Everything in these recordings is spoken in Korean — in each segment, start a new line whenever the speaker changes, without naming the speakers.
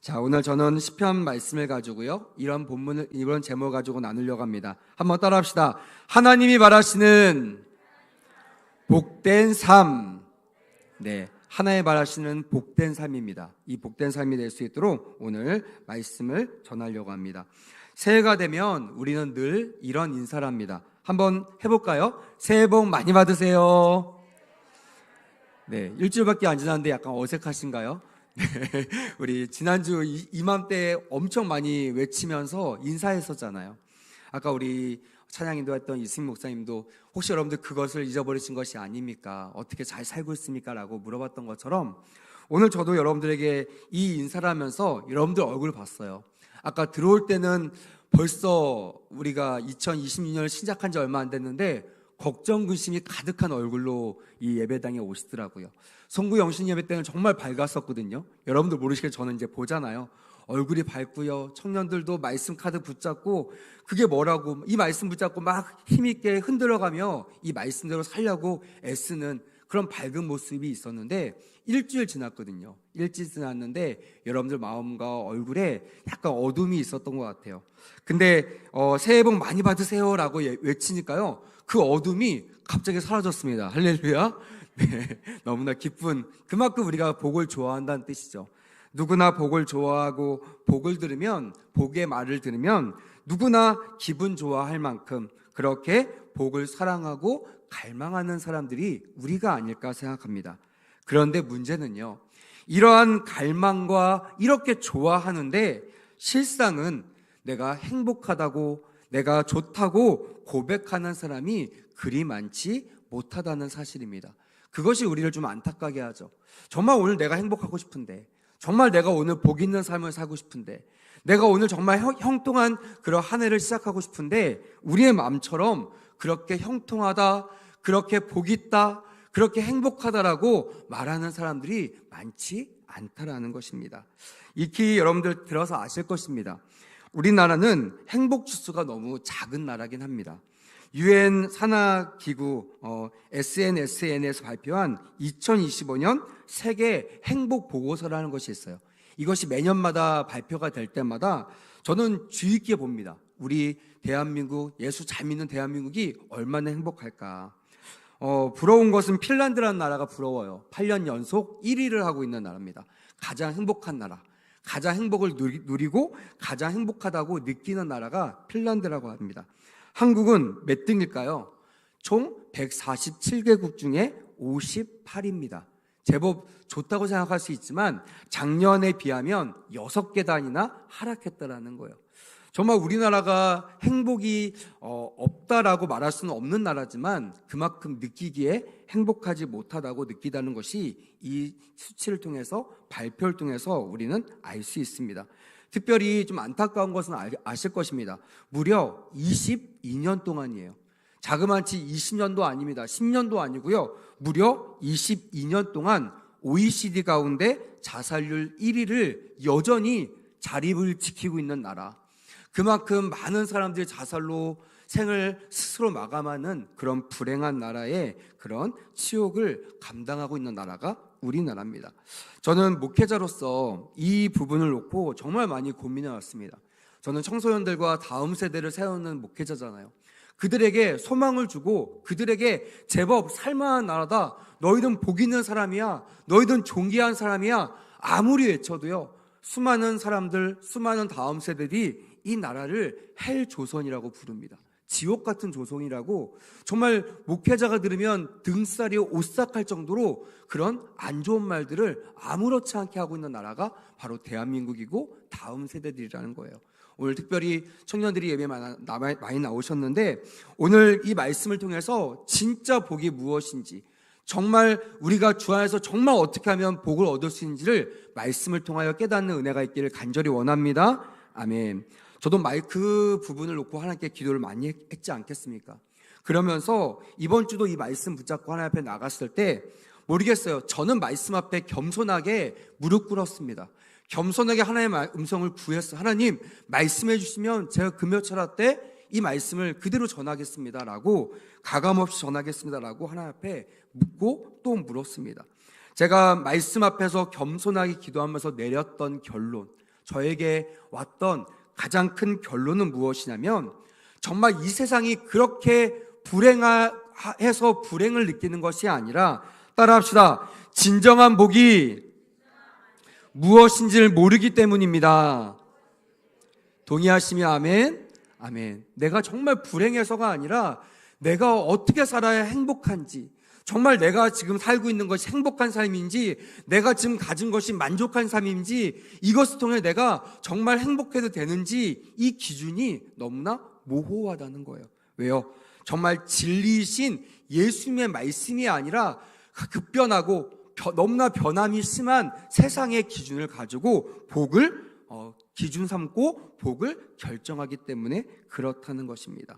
자, 오늘 저는 시편 말씀을 가지고요, 이런 제목을 가지고 나누려고 합니다. 한번 따라합시다. 하나님이 바라시는 복된 삶. 네, 하나님 바라시는 복된 삶입니다. 이 복된 삶이 될 수 있도록 오늘 말씀을 전하려고 합니다. 새해가 되면 우리는 늘 이런 인사를 합니다. 한번 해볼까요? 새해 복 많이 받으세요. 네, 일주일밖에 안 지났는데 약간 어색하신가요? 네, 우리 지난주 이맘때 엄청 많이 외치면서 인사했었잖아요. 아까 우리 찬양인도 했던 이승 목사님도 혹시 여러분들 그것을 잊어버리신 것이 아닙니까? 어떻게 잘 살고 있습니까? 라고 물어봤던 것처럼 오늘 저도 여러분들에게 이 인사를 하면서 여러분들 얼굴 봤어요. 아까 들어올 때는 벌써 우리가 2026년을 시작한 지 얼마 안 됐는데 걱정, 근심이 가득한 얼굴로 이 예배당에 오시더라고요. 송구 영신 예배 때는 정말 밝았었거든요. 여러분들 모르시게 저는 이제 보잖아요. 얼굴이 밝고요. 청년들도 말씀 카드 붙잡고 그게 뭐라고 이 말씀 붙잡고 막 힘있게 흔들어가며 이 말씀대로 살려고 애쓰는 그런 밝은 모습이 있었는데 일주일 지났거든요. 일주일 지났는데 여러분들 마음과 얼굴에 약간 어둠이 있었던 것 같아요. 근데 새해 복 많이 받으세요 라고 외치니까요, 그 어둠이 갑자기 사라졌습니다. 할렐루야. 네, 너무나 기쁜, 그만큼 우리가 복을 좋아한다는 뜻이죠. 누구나 복을 좋아하고 복의 말을 들으면 누구나 기분 좋아할 만큼 그렇게 복을 사랑하고 갈망하는 사람들이 우리가 아닐까 생각합니다. 그런데 문제는요, 이러한 갈망과 이렇게 좋아하는데 실상은 내가 행복하다고, 내가 좋다고 고백하는 사람이 그리 많지 못하다는 사실입니다. 그것이 우리를 좀 안타깝게 하죠. 정말 오늘 내가 행복하고 싶은데, 정말 내가 오늘 복 있는 삶을 살고 싶은데, 내가 오늘 정말 형통한 그런 한 해를 시작하고 싶은데 우리의 마음처럼 그렇게 형통하다, 그렇게 복 있다, 그렇게 행복하다라고 말하는 사람들이 많지 않다라는 것입니다. 익히 여러분들 들어서 아실 것입니다. 우리나라는 행복 지수가 너무 작은 나라긴 합니다. UN 산하기구 SNSN에서 발표한 2025년 세계 행복 보고서라는 것이 있어요. 이것이 매년마다 발표가 될 때마다 저는 주의 깊게 봅니다. 우리 대한민국, 예수 잘 믿는 대한민국이 얼마나 행복할까. 부러운 것은 핀란드라는 나라가 부러워요. 8년 연속 1위를 하고 있는 나라입니다. 가장 행복한 나라, 가장 행복을 누리고 가장 행복하다고 느끼는 나라가 핀란드라고 합니다. 한국은 몇 등일까요? 총 147개국 중에 58입니다. 제법 좋다고 생각할 수 있지만 작년에 비하면 6계단이나 하락했다라는 거예요. 정말 우리나라가 행복이 없다라고 말할 수는 없는 나라지만 그만큼 느끼기에 행복하지 못하다고 느끼다는 것이 이 수치를 통해서, 발표를 통해서 우리는 알 수 있습니다. 특별히 좀 안타까운 것은 아실 것입니다. 무려 22년 동안이에요. 자그마치 20년도 아닙니다. 10년도 아니고요. 무려 22년 동안 OECD 가운데 자살률 1위를 여전히 자립을 지키고 있는 나라. 그만큼 많은 사람들이 자살로 생을 스스로 마감하는 그런 불행한 나라의 그런 치욕을 감당하고 있는 나라가 우리나라입니다. 저는 목회자로서 이 부분을 놓고 정말 많이 고민해 왔습니다. 저는 청소년들과 다음 세대를 세우는 목회자잖아요. 그들에게 소망을 주고 그들에게 제법 살만한 나라다, 너희들은 복 있는 사람이야, 너희들은 존귀한 사람이야 아무리 외쳐도요, 수많은 사람들, 수많은 다음 세대들이 이 나라를 헬 조선이라고 부릅니다. 지옥 같은 조선이라고 정말 목회자가 들으면 등살이 오싹할 정도로 그런 안 좋은 말들을 아무렇지 않게 하고 있는 나라가 바로 대한민국이고 다음 세대들이라는 거예요. 오늘 특별히 청년들이 예배 많이 나오셨는데 오늘 이 말씀을 통해서 진짜 복이 무엇인지, 정말 우리가 주 안에서 정말 어떻게 하면 복을 얻을 수 있는지를 말씀을 통하여 깨닫는 은혜가 있기를 간절히 원합니다. 아멘. 저도 그 부분을 놓고 하나님께 기도를 많이 했지 않겠습니까? 그러면서 이번 주도 이 말씀 붙잡고 하나님 앞에 나갔을 때 모르겠어요. 저는 말씀 앞에 겸손하게 무릎 꿇었습니다. 겸손하게 하나님의 음성을 구했어요. 하나님, 말씀해 주시면 제가 금요철야 때 이 말씀을 그대로 전하겠습니다 라고, 가감없이 전하겠습니다 라고 하나님 앞에 묻고 또 물었습니다. 제가 말씀 앞에서 겸손하게 기도하면서 내렸던 결론, 저에게 왔던 가장 큰 결론은 무엇이냐면 정말 이 세상이 그렇게 불행해서 불행을 느끼는 것이 아니라 따라합시다. 진정한 복이 무엇인지를 모르기 때문입니다. 동의하시면 아멘? 아멘. 내가 정말 불행해서가 아니라 내가 어떻게 살아야 행복한지, 정말 내가 지금 살고 있는 것이 행복한 삶인지, 내가 지금 가진 것이 만족한 삶인지, 이것을 통해 내가 정말 행복해도 되는지, 이 기준이 너무나 모호하다는 거예요. 왜요? 정말 진리이신 예수님의 말씀이 아니라 급변하고 너무나 변함이 심한 세상의 기준을 가지고 복을 기준 삼고 복을 결정하기 때문에 그렇다는 것입니다.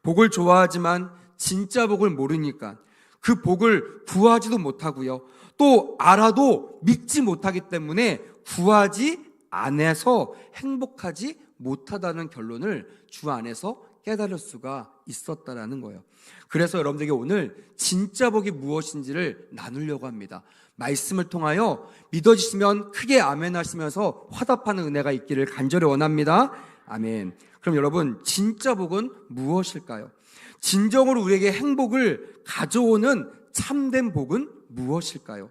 복을 좋아하지만 진짜 복을 모르니까 그 복을 구하지도 못하고요. 또 알아도 믿지 못하기 때문에 구하지 않아서 행복하지 못하다는 결론을 주 안에서 깨달을 수가 있었다라는 거예요. 그래서 여러분들에게 오늘 진짜 복이 무엇인지를 나누려고 합니다. 말씀을 통하여 믿어지시면 크게 아멘 하시면서 화답하는 은혜가 있기를 간절히 원합니다. 아멘. 그럼 여러분, 진짜 복은 무엇일까요? 진정으로 우리에게 행복을 가져오는 참된 복은 무엇일까요?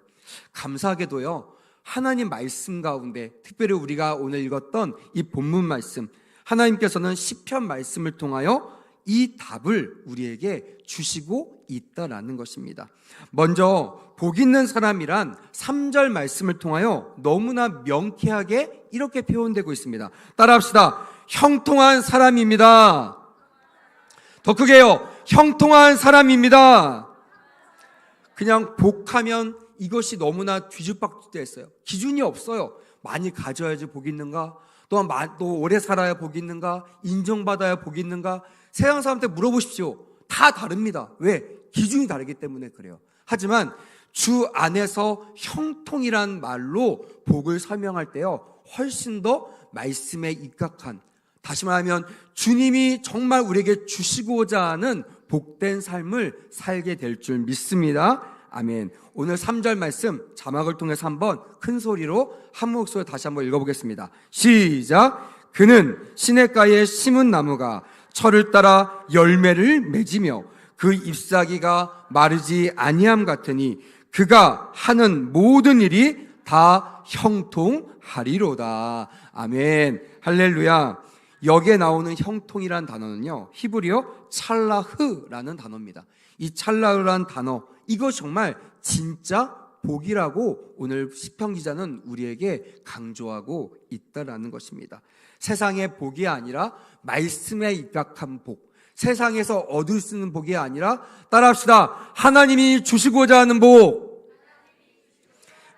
감사하게도요, 하나님 말씀 가운데 특별히 우리가 오늘 읽었던 이 본문 말씀, 하나님께서는 시편 말씀을 통하여 이 답을 우리에게 주시고 있다라는 것입니다. 먼저 복 있는 사람이란 3절 말씀을 통하여 너무나 명쾌하게 이렇게 표현되고 있습니다. 따라합시다. 형통한 사람입니다. 더 크게요. 형통한 사람입니다. 그냥 복하면 이것이 너무나 뒤죽박죽 했어요. 기준이 없어요. 많이 가져야지 복이 있는가? 또한 또 오래 살아야 복이 있는가? 인정받아야 복이 있는가? 세상 사람한테 물어보십시오. 다 다릅니다. 왜? 기준이 다르기 때문에 그래요. 하지만 주 안에서 형통이란 말로 복을 설명할 때요, 훨씬 더 말씀에 입각한, 다시 말하면 주님이 정말 우리에게 주시고자 하는 복된 삶을 살게 될 줄 믿습니다. 아멘. 오늘 3절 말씀 자막을 통해서 한번 큰 소리로 한 목소리로 다시 한번 읽어보겠습니다. 시작. 그는 시냇가에 심은 나무가 철을 따라 열매를 맺으며 그 잎사귀가 마르지 아니함 같으니 그가 하는 모든 일이 다 형통하리로다. 아멘. 할렐루야. 여기에 나오는 형통이란 단어는요, 히브리어 찰라흐라는 단어입니다. 이 찰라흐라는 단어, 이거 정말 진짜 복이라고 오늘 시편 기자는 우리에게 강조하고 있다라는 것입니다. 세상의 복이 아니라 말씀에 입각한 복, 세상에서 얻을 수 있는 복이 아니라 따라합시다. 하나님이 주시고자 하는 복,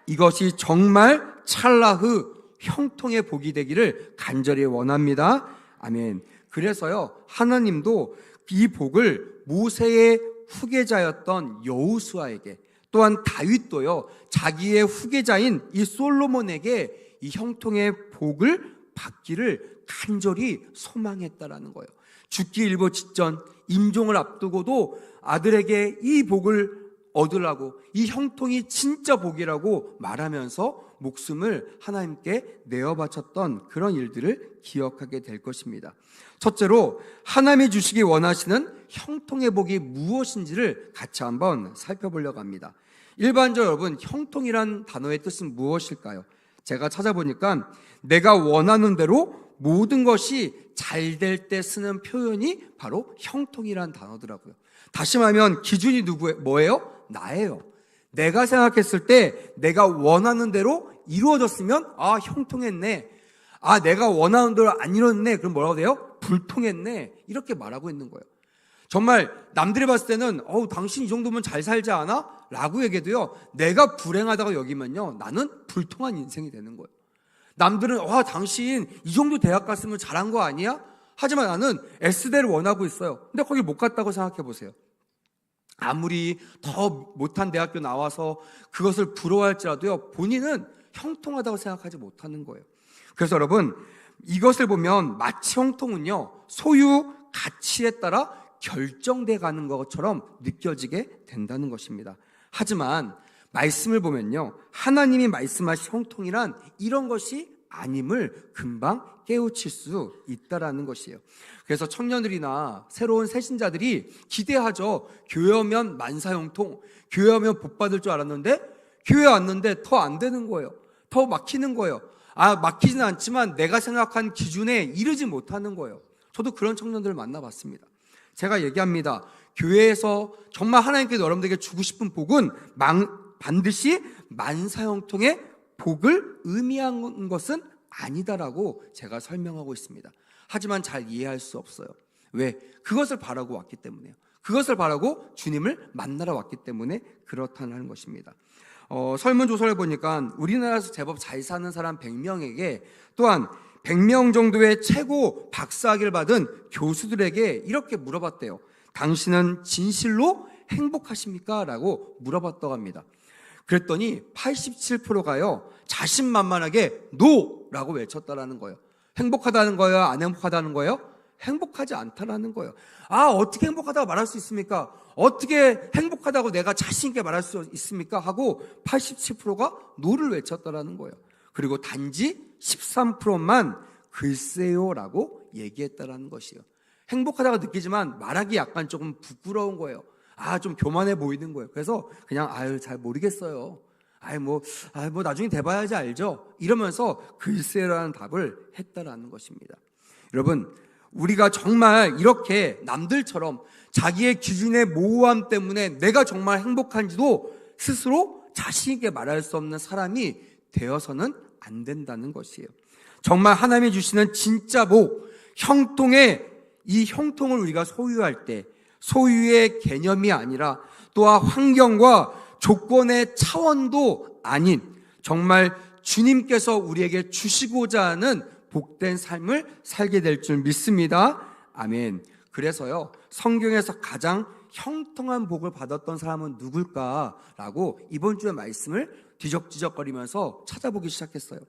이것이 정말 찰나흐 형통의 복이 되기를 간절히 원합니다. 아멘. 그래서요, 하나님도 이 복을 모세의 후계자였던 여호수아에게, 또한 다윗도요, 자기의 후계자인 이 솔로몬에게 이 형통의 복을 받기를 간절히 소망했다라는 거예요. 죽기 일보 직전 임종을 앞두고도 아들에게 이 복을 얻으라고, 이 형통이 진짜 복이라고 말하면서 목숨을 하나님께 내어 바쳤던 그런 일들을 기억하게 될 것입니다. 첫째로 하나님이 주시기 원하시는 형통의 복이 무엇인지를 같이 한번 살펴보려고 합니다. 일반적으로 여러분, 형통이란 단어의 뜻은 무엇일까요? 제가 찾아보니까 내가 원하는 대로 모든 것이 잘 될 때 쓰는 표현이 바로 형통이란 단어더라고요. 다시 말하면 기준이 뭐예요? 나예요. 내가 생각했을 때 내가 원하는 대로 이루어졌으면 형통했네. 내가 원하는 대로 안 이뤘네. 그럼 뭐라고 돼요? 불통했네. 이렇게 말하고 있는 거예요. 정말 남들이 봤을 때는 당신 이 정도면 잘 살지 않아? 라고 얘기해도요, 내가 불행하다고 여기면요, 나는 불통한 인생이 되는 거예요. 남들은 당신 이 정도 대학 갔으면 잘한 거 아니야? 하지만 나는 S대를 원하고 있어요. 근데 거기 못 갔다고 생각해 보세요. 아무리 더 못한 대학교 나와서 그것을 부러워할지라도요, 본인은 형통하다고 생각하지 못하는 거예요. 그래서 여러분, 이것을 보면 마치 형통은요, 소유 가치에 따라 결정돼 가는 것처럼 느껴지게 된다는 것입니다. 하지만 말씀을 보면요, 하나님이 말씀하신 형통이란 이런 것이 아님을 금방 깨우칠 수 있다라는 것이에요. 그래서 청년들이나 새로운 새신자들이 기대하죠. 교회 오면 만사형통, 교회 오면 복 받을 줄 알았는데 교회 왔는데 더 안 되는 거예요. 더 막히는 거예요. 막히지는 않지만 내가 생각한 기준에 이르지 못하는 거예요. 저도 그런 청년들을 만나봤습니다. 제가 얘기합니다. 교회에서 정말 하나님께서 여러분들에게 주고 싶은 복은 반드시 만사형통의 복을 의미하는 것은 아니다라고 제가 설명하고 있습니다. 하지만 잘 이해할 수 없어요. 왜? 그것을 바라고 왔기 때문에요. 그것을 바라고 주님을 만나러 왔기 때문에 그렇다는 것입니다. 설문조사를 보니까 우리나라에서 제법 잘 사는 사람 100명에게 또한 100명 정도의 최고 박사학위를 받은 교수들에게 이렇게 물어봤대요. 당신은 진실로 행복하십니까? 라고 물어봤다고 합니다. 그랬더니 87%가요 자신만만하게 NO! 라고 외쳤다라는 거예요. 행복하다는 거예요? 안 행복하다는 거예요? 행복하지 않다라는 거예요. 어떻게 행복하다고 말할 수 있습니까? 어떻게 행복하다고 내가 자신 있게 말할 수 있습니까? 하고 87%가 NO를 외쳤다라는 거예요. 그리고 단지 13%만 글쎄요라고 얘기했다라는 것이에요. 행복하다고 느끼지만 말하기 약간 조금 부끄러운 거예요. 좀 교만해 보이는 거예요. 그래서 그냥 잘 모르겠어요. 나중에 돼봐야지 알죠. 이러면서 글쎄요라는 답을 했다라는 것입니다. 여러분, 우리가 정말 이렇게 남들처럼 자기의 기준의 모호함 때문에 내가 정말 행복한지도 스스로 자신 있게 말할 수 없는 사람이 되어서는 안 된다는 것이에요. 정말 하나님이 주시는 진짜 복, 이 형통을 우리가 소유할 때 소유의 개념이 아니라 또한 환경과 조건의 차원도 아닌 정말 주님께서 우리에게 주시고자 하는 복된 삶을 살게 될 줄 믿습니다. 아멘. 그래서요, 성경에서 가장 형통한 복을 받았던 사람은 누굴까라고 이번 주의 말씀을 뒤적뒤적거리면서 찾아보기 시작했어요.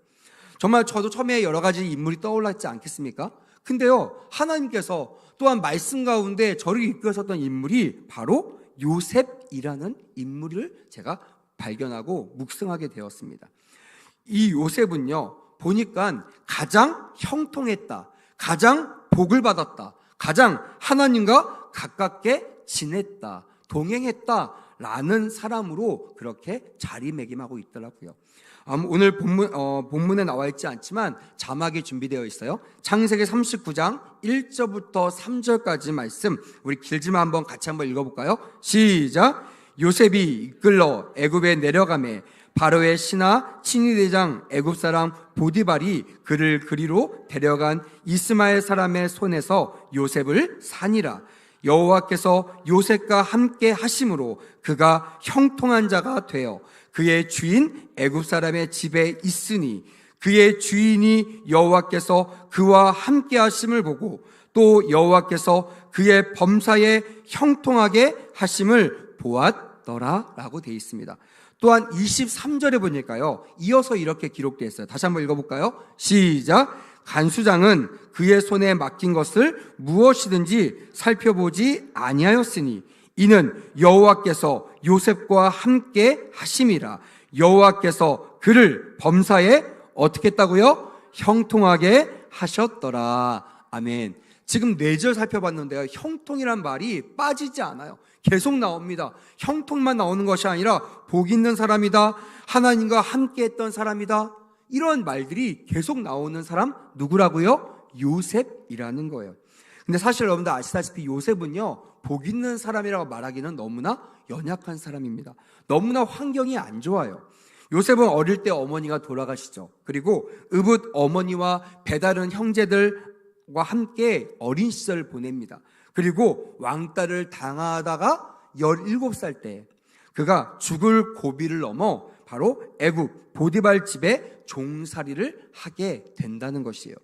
정말 저도 처음에 여러 가지 인물이 떠올랐지 않겠습니까? 근데요, 하나님께서 또한 말씀 가운데 저를 이끄셨던 인물이 바로 요셉이라는 인물을 제가 발견하고 묵상하게 되었습니다. 이 요셉은요, 보니까 가장 형통했다, 가장 복을 받았다, 가장 하나님과 가깝게 지냈다, 동행했다라는 사람으로 그렇게 자리매김하고 있더라고요. 오늘 본문에 나와 있지 않지만 자막이 준비되어 있어요. 창세기 39장 1절부터 3절까지 말씀, 우리 길지만 한번 같이 한번 읽어볼까요? 시작! 요셉이 이끌러 애굽에 내려가매 바로의 신하 친위대장 애굽사람 보디발이 그를 그리로 데려간 이스마엘 사람의 손에서 요셉을 산이라. 여호와께서 요셉과 함께 하심으로 그가 형통한 자가 되어 그의 주인 애굽 사람의 집에 있으니 그의 주인이 여호와께서 그와 함께 하심을 보고 또 여호와께서 그의 범사에 형통하게 하심을 보았더라 라고 되어 있습니다. 또한 23절에 보니까요, 이어서 이렇게 기록되어 있어요. 다시 한번 읽어볼까요? 시작! 간수장은 그의 손에 맡긴 것을 무엇이든지 살펴보지 아니하였으니 이는 여호와께서 요셉과 함께 하심이라. 여호와께서 그를 범사에 어떻게 했다고요? 형통하게 하셨더라. 아멘. 지금 4절 살펴봤는데요, 형통이란 말이 빠지지 않아요. 계속 나옵니다. 형통만 나오는 것이 아니라 복 있는 사람이다, 하나님과 함께 했던 사람이다, 이런 말들이 계속 나오는 사람 누구라고요? 요셉이라는 거예요. 근데 사실 여러분들 아시다시피 요셉은요, 복 있는 사람이라고 말하기는 너무나 연약한 사람입니다. 너무나 환경이 안 좋아요. 요셉은 어릴 때 어머니가 돌아가시죠. 그리고 의붓 어머니와 배다른 형제들과 함께 어린 시절을 보냅니다. 그리고 왕따를 당하다가 17살 때 그가 죽을 고비를 넘어 바로 애굽 보디발 집에 종살이를 하게 된다는 것이에요.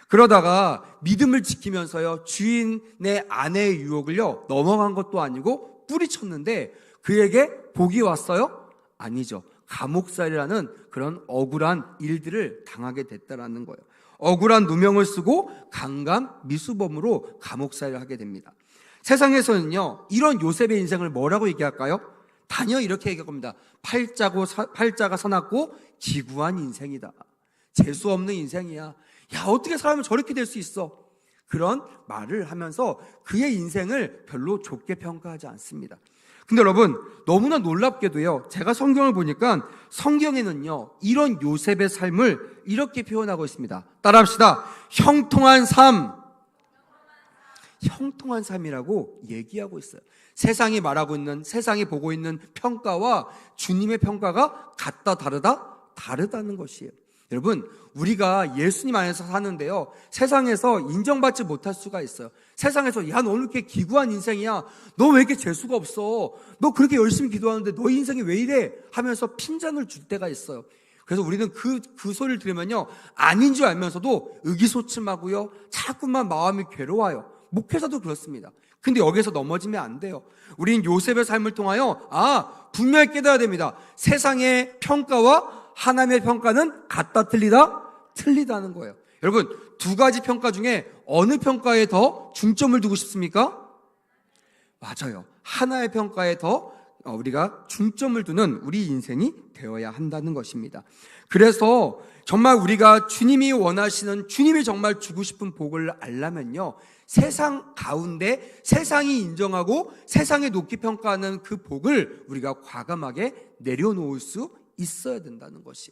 그러다가 믿음을 지키면서요, 주인의 아내의 유혹을요 넘어간 것도 아니고 뿌리쳤는데 그에게 복이 왔어요? 아니죠. 감옥살이라는 그런 억울한 일들을 당하게 됐다라는 거예요. 억울한 누명을 쓰고 강간 미수범으로 감옥살이를 하게 됩니다. 세상에서는요, 이런 요셉의 인생을 뭐라고 얘기할까요? 단연 이렇게 얘기할 겁니다. 팔자가 서났고 기구한 인생이다. 재수 없는 인생이야. 야, 어떻게 사람이 저렇게 될 수 있어? 그런 말을 하면서 그의 인생을 별로 좋게 평가하지 않습니다. 근데 여러분, 너무나 놀랍게도요, 제가 성경을 보니까 성경에는요, 이런 요셉의 삶을 이렇게 표현하고 있습니다. 따라합시다. 형통한 삶. 형통한 삶이라고 얘기하고 있어요. 세상이 말하고 있는, 세상이 보고 있는 평가와 주님의 평가가 같다 다르다? 다르다는 것이에요. 여러분, 우리가 예수님 안에서 사는데요, 세상에서 인정받지 못할 수가 있어요. 세상에서 야, 너 오늘 이렇게 기구한 인생이야, 너 왜 이렇게 재수가 없어, 너 그렇게 열심히 기도하는데 너 인생이 왜 이래 하면서 핀잔을 줄 때가 있어요. 그래서 우리는 그 소리를 들으면요, 아닌 줄 알면서도 의기소침하고요, 자꾸만 마음이 괴로워요. 목회자도 그렇습니다. 근데 여기서 넘어지면 안 돼요. 우린 요셉의 삶을 통하여 분명히 깨달아야 됩니다. 세상의 평가와 하나님의 평가는 같다 틀리다? 틀리다는 거예요. 여러분, 두 가지 평가 중에 어느 평가에 더 중점을 두고 싶습니까? 맞아요. 하나의 평가에 더 우리가 중점을 두는 우리 인생이 되어야 한다는 것입니다. 그래서 정말 우리가 주님이 원하시는, 주님이 정말 주고 싶은 복을 알려면요, 세상 가운데 세상이 인정하고 세상이 높게 평가하는 그 복을 우리가 과감하게 내려놓을 수 있어야 된다는 것이.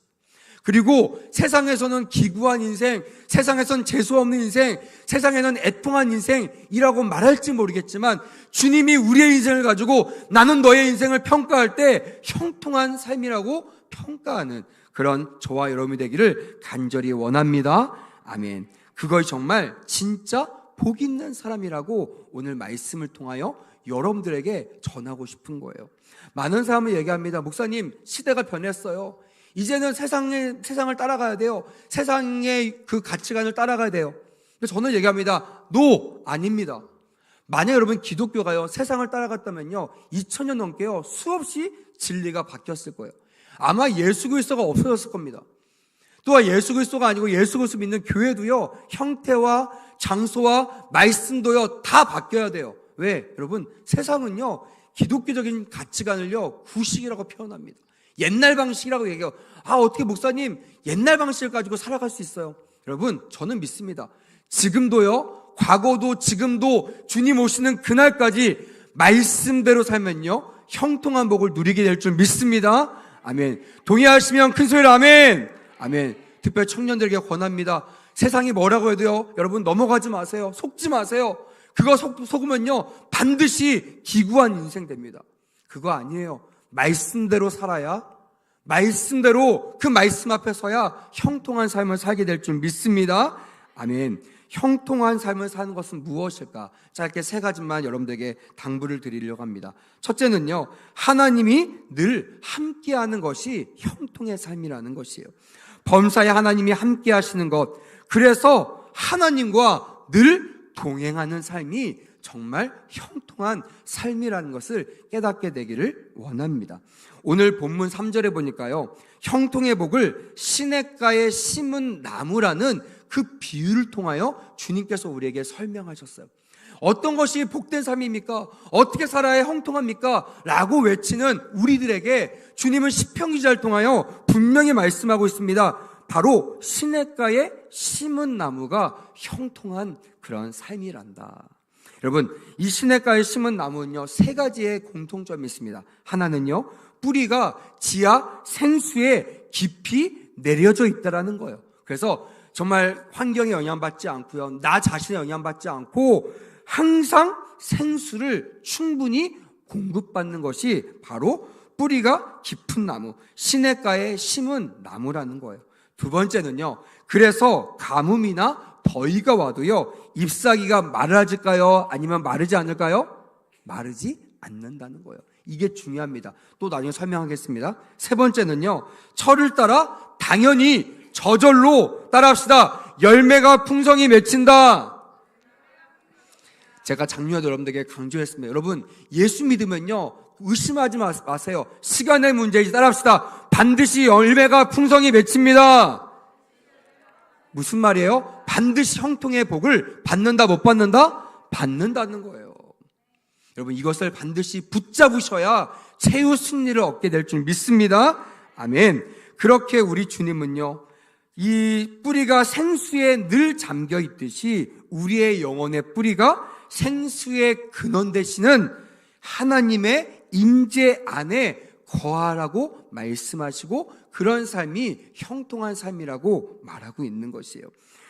그리고 세상에서는 기구한 인생, 세상에서는 재수 없는 인생, 세상에는 애통한 인생이라고 말할지 모르겠지만 주님이 우리의 인생을 가지고 나는 너의 인생을 평가할 때 형통한 삶이라고 평가하는 그런 저와 여러분이 되기를 간절히 원합니다. 아멘. 그것이 정말 진짜 복 있는 사람이라고 오늘 말씀을 통하여 여러분들에게 전하고 싶은 거예요. 많은 사람을 얘기합니다. 목사님, 시대가 변했어요. 이제는 세상을 따라가야 돼요. 세상의 그 가치관을 따라가야 돼요. 근데 저는 얘기합니다. 노, 아닙니다. 만약 여러분 기독교가요, 세상을 따라갔다면요, 2000년 넘게요, 수없이 진리가 바뀌었을 거예요. 아마 예수 그리스도가 없어졌을 겁니다. 또한 예수 그리스도가 아니고 예수 그리스도 믿는 교회도요, 형태와 장소와 말씀도요, 다 바뀌어야 돼요. 왜? 여러분, 세상은요, 기독교적인 가치관을요, 구식이라고 표현합니다. 옛날 방식이라고 얘기해요. 어떻게 목사님 옛날 방식을 가지고 살아갈 수 있어요? 여러분, 저는 믿습니다. 지금도요, 과거도 지금도 주님 오시는 그날까지 말씀대로 살면요, 형통한 복을 누리게 될 줄 믿습니다. 아멘. 동의하시면 큰 소리로 아멘. 아멘. 특별히 청년들에게 권합니다. 세상이 뭐라고 해도요, 여러분 넘어가지 마세요. 속지 마세요. 그거 속으면요, 반드시 기구한 인생 됩니다. 그거 아니에요. 말씀대로 살아야, 말씀대로 그 말씀 앞에 서야 형통한 삶을 살게 될 줄 믿습니다. 아멘. 형통한 삶을 사는 것은 무엇일까? 짧게 세 가지만 여러분들에게 당부를 드리려고 합니다. 첫째는요, 하나님이 늘 함께하는 것이 형통의 삶이라는 것이에요. 범사에 하나님이 함께 하시는 것, 그래서 하나님과 늘 동행하는 삶이 정말 형통한 삶이라는 것을 깨닫게 되기를 원합니다. 오늘 본문 3절에 보니까요, 형통의 복을 시냇가에 심은 나무라는 그 비유를 통하여 주님께서 우리에게 설명하셨어요. 어떤 것이 복된 삶입니까? 어떻게 살아야 형통합니까? 라고 외치는 우리들에게 주님은 시편 기자를 통하여 분명히 말씀하고 있습니다. 바로 시냇가에 심은 나무가 형통한 그런 삶이란다. 여러분, 이 시냇가에 심은 나무는요, 세 가지의 공통점이 있습니다. 하나는요, 뿌리가 지하 생수에 깊이 내려져 있다라는 거예요. 그래서 정말 환경에 영향받지 않고요, 나 자신에 영향받지 않고 항상 생수를 충분히 공급받는 것이 바로 뿌리가 깊은 나무, 시냇가에 심은 나무라는 거예요. 두 번째는요, 그래서 가뭄이나 더위가 와도요, 잎사귀가 마르질까요? 아니면 마르지 않을까요? 마르지 않는다는 거예요. 이게 중요합니다. 또 나중에 설명하겠습니다. 세 번째는요, 철을 따라 당연히 저절로, 따라합시다, 열매가 풍성히 맺힌다. 제가 작년에도 여러분들에게 강조했습니다. 여러분, 예수 믿으면요, 의심하지 마세요. 시간의 문제이지. 따라합시다. 반드시 열매가 풍성히 맺힙니다. 무슨 말이에요? 반드시 형통의 복을 받는다, 못 받는다? 받는다는 거예요. 여러분, 이것을 반드시 붙잡으셔야 최후 승리를 얻게 될 줄 믿습니다. 아멘. 그렇게 우리 주님은요, 이 뿌리가 생수에 늘 잠겨 있듯이 우리의 영혼의 뿌리가 생수의 근원 되시는 하나님의 임재 안에 거하라고 말씀하시고 그런 삶이 형통한 삶이라고 말하고 있는 것이에요.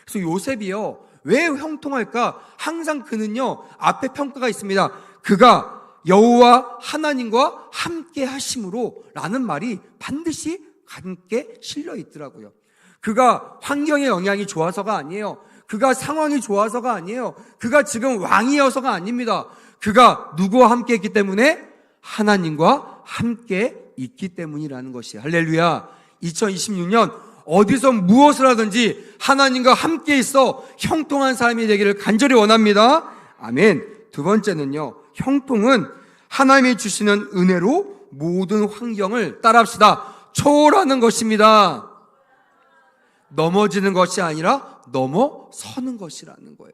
그래서 요셉이요, 왜 형통할까? 항상 그는요, 앞에 평가가 있습니다. 그가 여호와 하나님과 함께 하심으로 라는 말이 반드시 함께 실려 있더라고요. 그가 환경의 영향이 좋아서가 아니에요. 그가 상황이 좋아서가 아니에요. 그가 지금 왕이어서가 아닙니다. 그가 누구와 함께 했기 때문에? 하나님과 함께 있기 때문이라는 것이에요. 할렐루야. 2026년 어디서 무엇을 하든지 하나님과 함께 있어 형통한 삶이 되기를 간절히 원합니다. 아멘. 두 번째는요, 형통은 하나님이 주시는 은혜로 모든 환경을 따라합시다. 초월하는 것입니다. 넘어지는 것이 아니라 넘어서는 것이라는 거예요.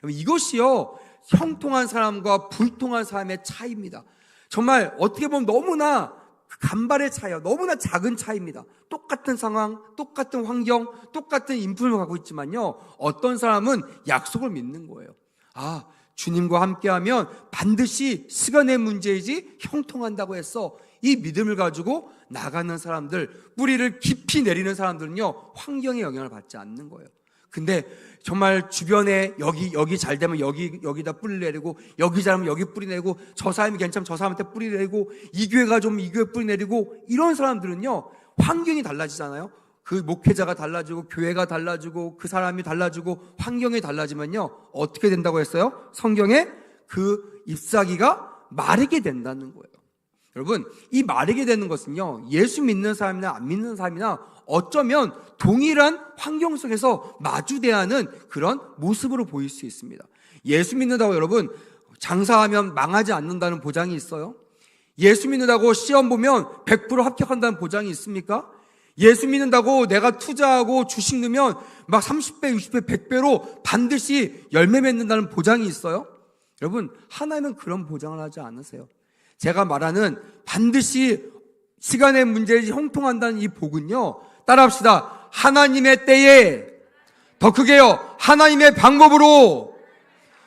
이것이요, 형통한 사람과 불통한 사람의 차이입니다. 정말 어떻게 보면 너무나 간발의 차이야. 너무나 작은 차이입니다. 똑같은 상황, 똑같은 환경, 똑같은 인품을 갖고 있지만요, 어떤 사람은 약속을 믿는 거예요. 아, 주님과 함께하면 반드시 시간의 문제이지 형통한다고 해서 이 믿음을 가지고 나가는 사람들, 뿌리를 깊이 내리는 사람들은요, 환경의 영향을 받지 않는 거예요. 근데 정말 주변에 여기 잘 되면 여기다 뿌리 내리고, 여기 잘하면 여기 뿌리 내리고, 저 사람이 괜찮으면 저 사람한테 뿌리 내리고, 이 교회가 좀 이 교회 뿌리 내리고, 이런 사람들은요, 환경이 달라지잖아요. 그 목회자가 달라지고, 교회가 달라지고, 그 사람이 달라지고, 환경이 달라지면요, 어떻게 된다고 했어요? 성경에 그 잎사귀가 마르게 된다는 거예요. 여러분, 이 마르게 되는 것은요, 예수 믿는 사람이나 안 믿는 사람이나 어쩌면 동일한 환경 속에서 마주대하는 그런 모습으로 보일 수 있습니다. 예수 믿는다고 여러분 장사하면 망하지 않는다는 보장이 있어요? 예수 믿는다고 시험 보면 100% 합격한다는 보장이 있습니까? 예수 믿는다고 내가 투자하고 주식 넣으면 막 30배, 60배, 100배로 반드시 열매 맺는다는 보장이 있어요? 여러분, 하나님은 그런 보장을 하지 않으세요. 제가 말하는 반드시 시간의 문제이지 형통한다는 이 복은요, 따라합시다. 하나님의 때에, 더 크게요, 하나님의 방법으로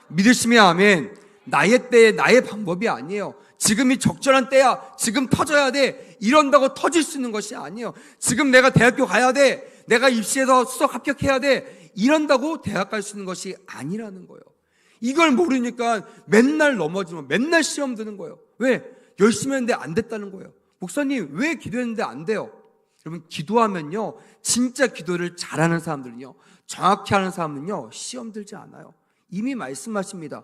믿으시면 아멘. 나의 때에 나의 방법이 아니에요. 지금이 적절한 때야, 지금 터져야 돼, 이런다고 터질 수 있는 것이 아니에요. 지금 내가 대학교 가야 돼, 내가 입시에서 수석 합격해야 돼, 이런다고 대학 갈 수 있는 것이 아니라는 거예요. 이걸 모르니까 맨날 넘어지면 맨날 시험 드는 거예요. 왜? 열심히 했는데 안 됐다는 거예요. 목사님, 왜 기도했는데 안 돼요? 여러분, 기도하면요, 진짜 기도를 잘하는 사람들은요, 정확히 하는 사람은요, 시험 들지 않아요. 이미 말씀하십니다.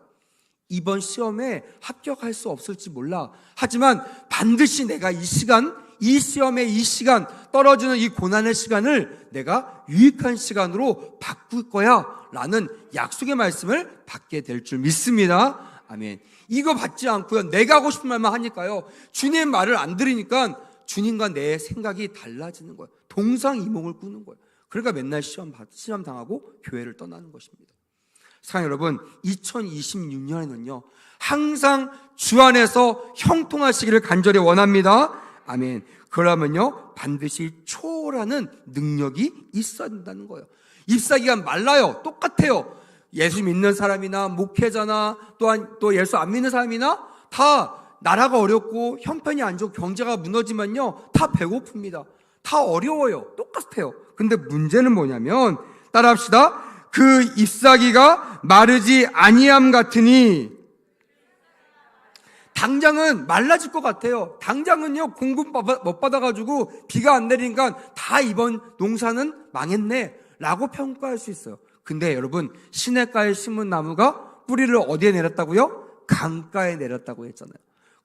이번 시험에 합격할 수 없을지 몰라. 하지만 반드시 내가 이 시간, 이 시험의 이 시간, 떨어지는 이 고난의 시간을 내가 유익한 시간으로 바꿀 거야 라는 약속의 말씀을 받게 될 줄 믿습니다. 아멘. 이거 받지 않고요, 내가 하고 싶은 말만 하니까요, 주님 말을 안 들으니까 주님과 내 생각이 달라지는 거예요. 동상이몽을 꾸는 거예요. 그러니까 맨날 시험 당하고 교회를 떠나는 것입니다. 사랑하는 여러분, 2026년에는요 항상 주 안에서 형통하시기를 간절히 원합니다. 아멘. 그러면요 반드시 초월하는 능력이 있어야 된다는 거예요. 잎사귀가 말라요. 똑같아요. 예수 믿는 사람이나 목회자나 또한 또 예수 안 믿는 사람이나 다 나라가 어렵고 형편이 안 좋고 경제가 무너지면요 다 배고픕니다. 다 어려워요. 똑같아요. 근데 문제는 뭐냐면, 따라합시다. 그 잎사귀가 마르지 아니함 같으니, 당장은 말라질 것 같아요. 당장은요 공급 못 받아가지고 비가 안 내리니까 다 이번 농사는 망했네 라고 평가할 수 있어요. 근데 여러분, 시냇가에 심은 나무가 뿌리를 어디에 내렸다고요? 강가에 내렸다고 했잖아요.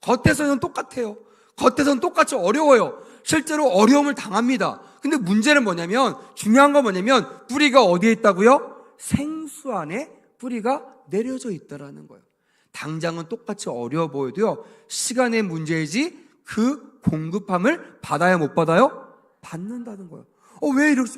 겉에서는 똑같아요. 겉에서는 똑같이 어려워요. 실제로 어려움을 당합니다. 근데 문제는 뭐냐면, 중요한 건 뭐냐면, 뿌리가 어디에 있다고요? 생수 안에 뿌리가 내려져 있다라는 거예요. 당장은 똑같이 어려워 보여도요, 시간의 문제이지 그 공급함을 받아야 못 받아요? 받는다는 거예요.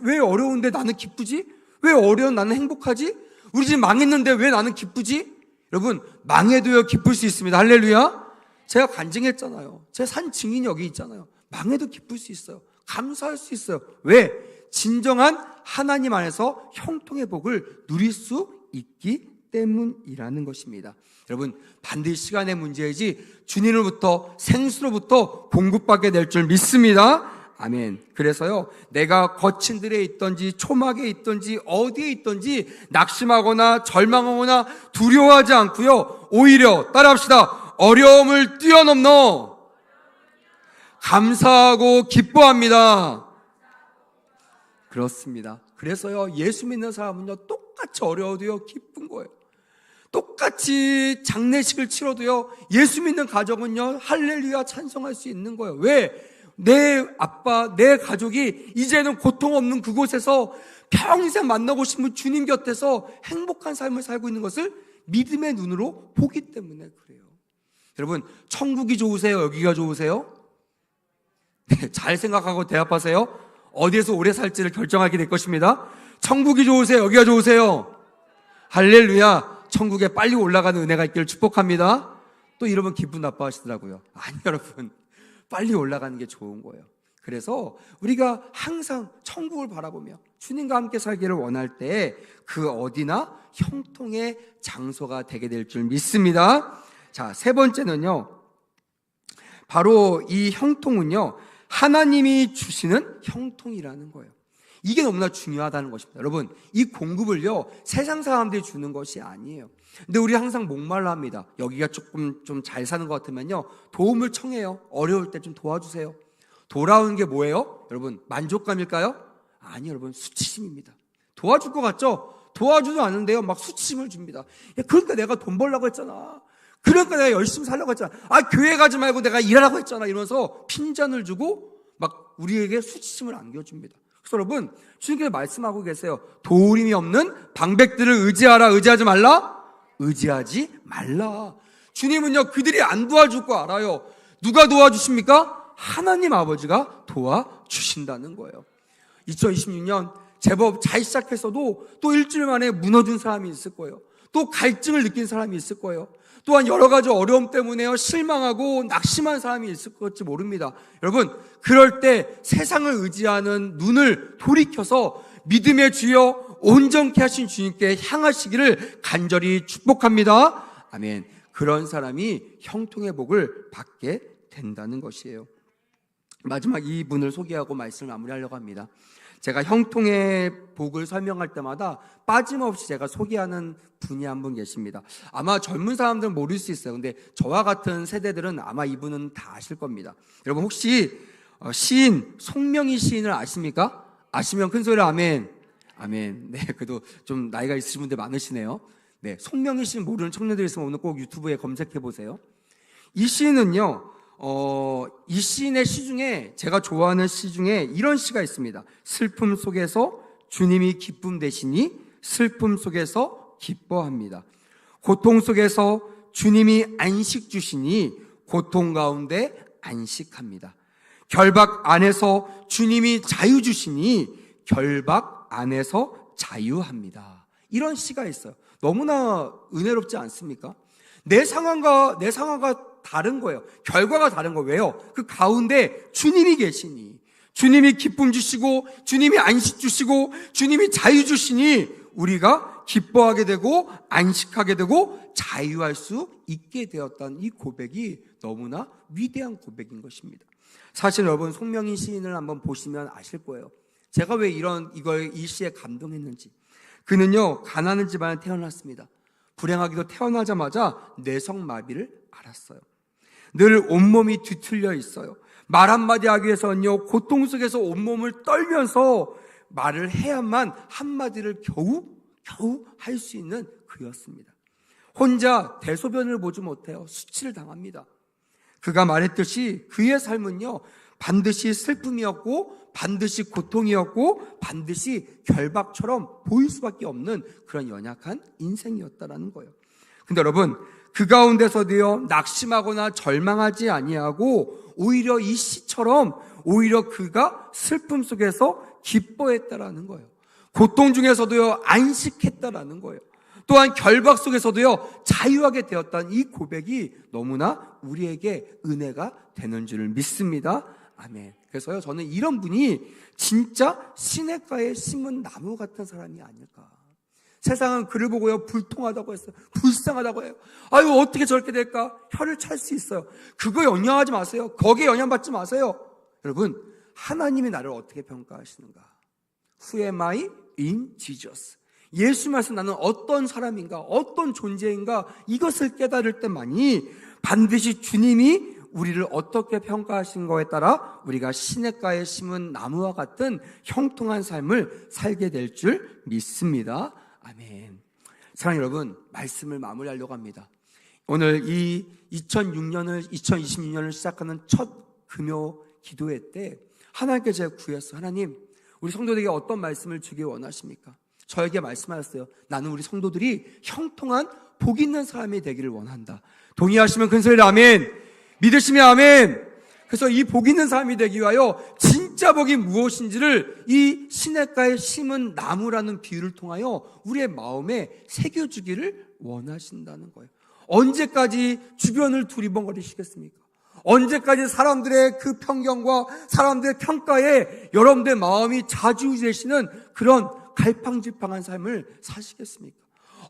왜 어려운데 나는 기쁘지? 왜 어려운 나는 행복하지? 우리 집 망했는데 왜 나는 기쁘지? 여러분, 망해도요 기쁠 수 있습니다. 할렐루야. 제가 간증했잖아요. 제 산 증인이 여기 있잖아요. 망해도 기쁠 수 있어요. 감사할 수 있어요. 왜? 진정한 하나님 안에서 형통의 복을 누릴 수 있기 때문이라는 것입니다. 여러분, 반드시 시간의 문제이지 주님으로부터 생수로부터 공급받게 될 줄 믿습니다. 아멘. 그래서요, 내가 거친 들에 있든지 초막에 있든지 어디에 있든지 낙심하거나 절망하거나 두려워하지 않고요, 오히려 따라합시다. 어려움을 뛰어넘어 감사하고 기뻐합니다. 그렇습니다. 그래서요, 예수 믿는 사람은요, 똑같이 어려워도요, 기쁜 거예요. 똑같이 장례식을 치러도요, 예수 믿는 가정은요, 할렐루야 찬송할 수 있는 거예요. 왜? 내 아빠, 내 가족이 이제는 고통 없는 그곳에서 평생 만나고 싶은 주님 곁에서 행복한 삶을 살고 있는 것을 믿음의 눈으로 보기 때문에 그래요. 여러분, 천국이 좋으세요? 여기가 좋으세요? 잘 생각하고 대답하세요. 어디에서 오래 살지를 결정하게 될 것입니다. 천국이 좋으세요? 여기가 좋으세요? 할렐루야. 천국에 빨리 올라가는 은혜가 있기를 축복합니다. 또 이러면 기분 나빠하시더라고요. 아니, 여러분, 빨리 올라가는 게 좋은 거예요. 그래서 우리가 항상 천국을 바라보며 주님과 함께 살기를 원할 때 그 어디나 형통의 장소가 되게 될 줄 믿습니다. 자, 세 번째는요, 바로 이 형통은요, 하나님이 주시는 형통이라는 거예요. 이게 너무나 중요하다는 것입니다. 여러분, 이 공급을요, 세상 사람들이 주는 것이 아니에요. 근데 우리 항상 목말라 합니다. 여기가 조금 좀 잘 사는 것 같으면요, 도움을 청해요. 어려울 때 좀 도와주세요. 돌아오는 게 뭐예요? 여러분, 만족감일까요? 아니, 여러분, 수치심입니다. 도와줄 것 같죠? 도와주도 않는데요, 막 수치심을 줍니다. 야, 그러니까 내가 돈 벌려고 했잖아. 그러니까 내가 열심히 살려고 했잖아. 아, 교회 가지 말고 내가 일하라고 했잖아. 이러면서 핀잔을 주고 막 우리에게 수치심을 안겨줍니다. 그래서 여러분, 주님께서 말씀하고 계세요. 도우림이 없는 방백들을 의지하라. 의지하지 말라? 의지하지 말라. 주님은요, 그들이 안 도와줄 거 알아요. 누가 도와주십니까? 하나님 아버지가 도와주신다는 거예요. 2026년 제법 잘 시작했어도 또 일주일 만에 무너진 사람이 있을 거예요. 또 갈증을 느낀 사람이 있을 거예요. 또한 여러 가지 어려움 때문에요, 실망하고 낙심한 사람이 있을 것지 모릅니다. 여러분, 그럴 때 세상을 의지하는 눈을 돌이켜서 믿음의 주여 온전케 하신 주님께 향하시기를 간절히 축복합니다. 아멘. 그런 사람이 형통의 복을 받게 된다는 것이에요. 마지막 이 분을 소개하고 말씀을 마무리하려고 합니다. 제가 형통의 복을 설명할 때마다 빠짐없이 제가 소개하는 분이 한 분 계십니다. 아마 젊은 사람들은 모를 수 있어요. 근데 저와 같은 세대들은 아마 이분은 다 아실 겁니다. 여러분, 혹시 시인 송명희 시인을 아십니까? 아시면 큰 소리로 아멘. 아멘. 네, 그래도 좀 나이가 있으신 분들 많으시네요. 네, 송명희 시인 모르는 청년들이 있으면 오늘 꼭 유튜브에 검색해 보세요. 이 시인은요, 이 시인의 시 중에, 제가 좋아하는 시 중에 이런 시가 있습니다. 슬픔 속에서 주님이 기쁨 되시니 슬픔 속에서 기뻐합니다. 고통 속에서 주님이 안식 주시니 고통 가운데 안식합니다. 결박 안에서 주님이 자유 주시니 결박 안에서 자유합니다. 이런 시가 있어요. 너무나 은혜롭지 않습니까? 내 상황과 다른 거예요. 결과가 다른 거예요. 왜요? 그 가운데 주님이 계시니, 주님이 기쁨 주시고, 주님이 안식 주시고, 주님이 자유 주시니 우리가 기뻐하게 되고 안식하게 되고 자유할 수 있게 되었다는 이 고백이 너무나 위대한 고백인 것입니다. 사실 여러분, 송명희 시인을 한번 보시면 아실 거예요. 제가 왜 이 시에 감동했는지. 그는요, 가난한 집안에 태어났습니다. 불행하게도 태어나자마자 뇌성마비를 앓았어요. 늘 온몸이 뒤틀려 있어요. 말 한마디 하기 위해서는요, 고통 속에서 온몸을 떨면서 말을 해야만 한마디를 겨우 할 수 있는 그였습니다. 혼자 대소변을 보지 못해요. 수치를 당합니다. 그가 말했듯이 그의 삶은요, 반드시 슬픔이었고 반드시 고통이었고 반드시 결박처럼 보일 수밖에 없는 그런 연약한 인생이었다라는 거예요. 근데 여러분, 그 가운데서도요, 낙심하거나 절망하지 아니하고 오히려 이 시처럼 오히려 그가 슬픔 속에서 기뻐했다라는 거예요. 고통 중에서도요, 안식했다라는 거예요. 또한 결박 속에서도요, 자유하게 되었다는 이 고백이 너무나 우리에게 은혜가 되는 줄을 믿습니다. 아멘. 그래서요, 저는 이런 분이 진짜 시냇가에 심은 나무 같은 사람이 아닐까. 세상은 그를 보고요, 불통하다고 했어요. 불쌍하다고 해요. 아유, 어떻게 저렇게 될까? 혀를 찰 수 있어요. 그거 영향하지 마세요. 거기에 영향받지 마세요. 여러분, 하나님이 나를 어떻게 평가하시는가? Who am I in Jesus? 예수 말씀 나는 어떤 사람인가, 어떤 존재인가, 이것을 깨달을 때만이 반드시 주님이 우리를 어떻게 평가하신 거에 따라 우리가 시냇가에 심은 나무와 같은 형통한 삶을 살게 될 줄 믿습니다. 아멘. 사랑하는 여러분, 말씀을 마무리하려고 합니다. 오늘 이 2026년을 시작하는 첫 금요 기도회 때 하나님께 제가 구했어요. 하나님, 우리 성도들에게 어떤 말씀을 주기 원하십니까? 저에게 말씀하셨어요. 나는 우리 성도들이 형통한 복 있는 사람이 되기를 원한다. 동의하시면 큰 소리로 아멘. 믿으시면 아멘. 그래서 이 복 있는 사람이 되기 위하여 진짜 복이 무엇인지를 이 시냇가에 심은 나무라는 비유를 통하여 우리의 마음에 새겨주기를 원하신다는 거예요. 언제까지 주변을 두리번거리시겠습니까? 언제까지 사람들의 그 편견과 사람들의 평가에 여러분들의 마음이 좌지우지되시는 그런 갈팡질팡한 삶을 사시겠습니까?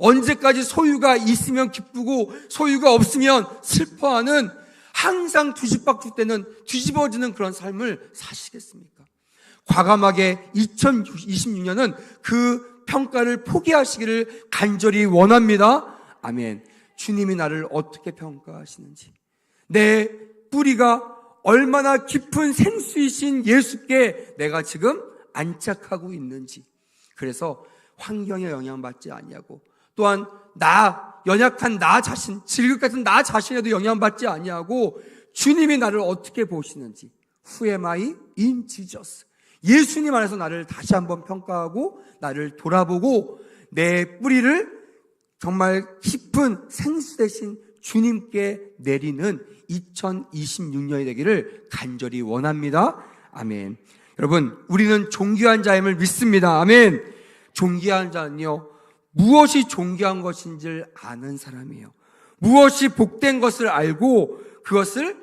언제까지 소유가 있으면 기쁘고 소유가 없으면 슬퍼하는 항상 뒤집박죽되는 뒤집어지는 그런 삶을 사시겠습니까? 과감하게 2026년은 그 평가를 포기하시기를 간절히 원합니다. 아멘. 주님이 나를 어떻게 평가하시는지, 내 뿌리가 얼마나 깊은 생수이신 예수께 내가 지금 안착하고 있는지, 그래서 환경에 영향받지 아니하고 또한 연약한 나 자신, 질극 같은 나 자신에도 영향받지 아니하고 주님이 나를 어떻게 보시는지, Who am I in Jesus? 예수님 안에서 나를 다시 한번 평가하고 나를 돌아보고 내 뿌리를 정말 깊은 생수 대신 주님께 내리는 2026년이 되기를 간절히 원합니다. 아멘. 여러분, 우리는 존귀한 자임을 믿습니다. 아멘. 존귀한 자는요, 무엇이 존귀한 것인지를 아는 사람이에요. 무엇이 복된 것을 알고 그것을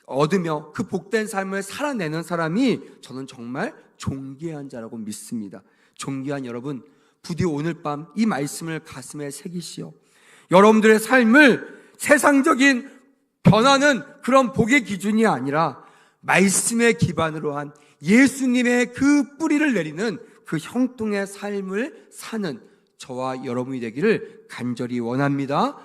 얻으며 그 복된 삶을 살아내는 사람이 저는 정말 존귀한 자라고 믿습니다. 존귀한 여러분, 부디 오늘 밤 이 말씀을 가슴에 새기시오. 여러분들의 삶을 세상적인 변화는 그런 복의 기준이 아니라 말씀의 기반으로 한 예수님의 그 뿌리를 내리는 그 형통의 삶을 사는 저와 여러분이 되기를 간절히 원합니다.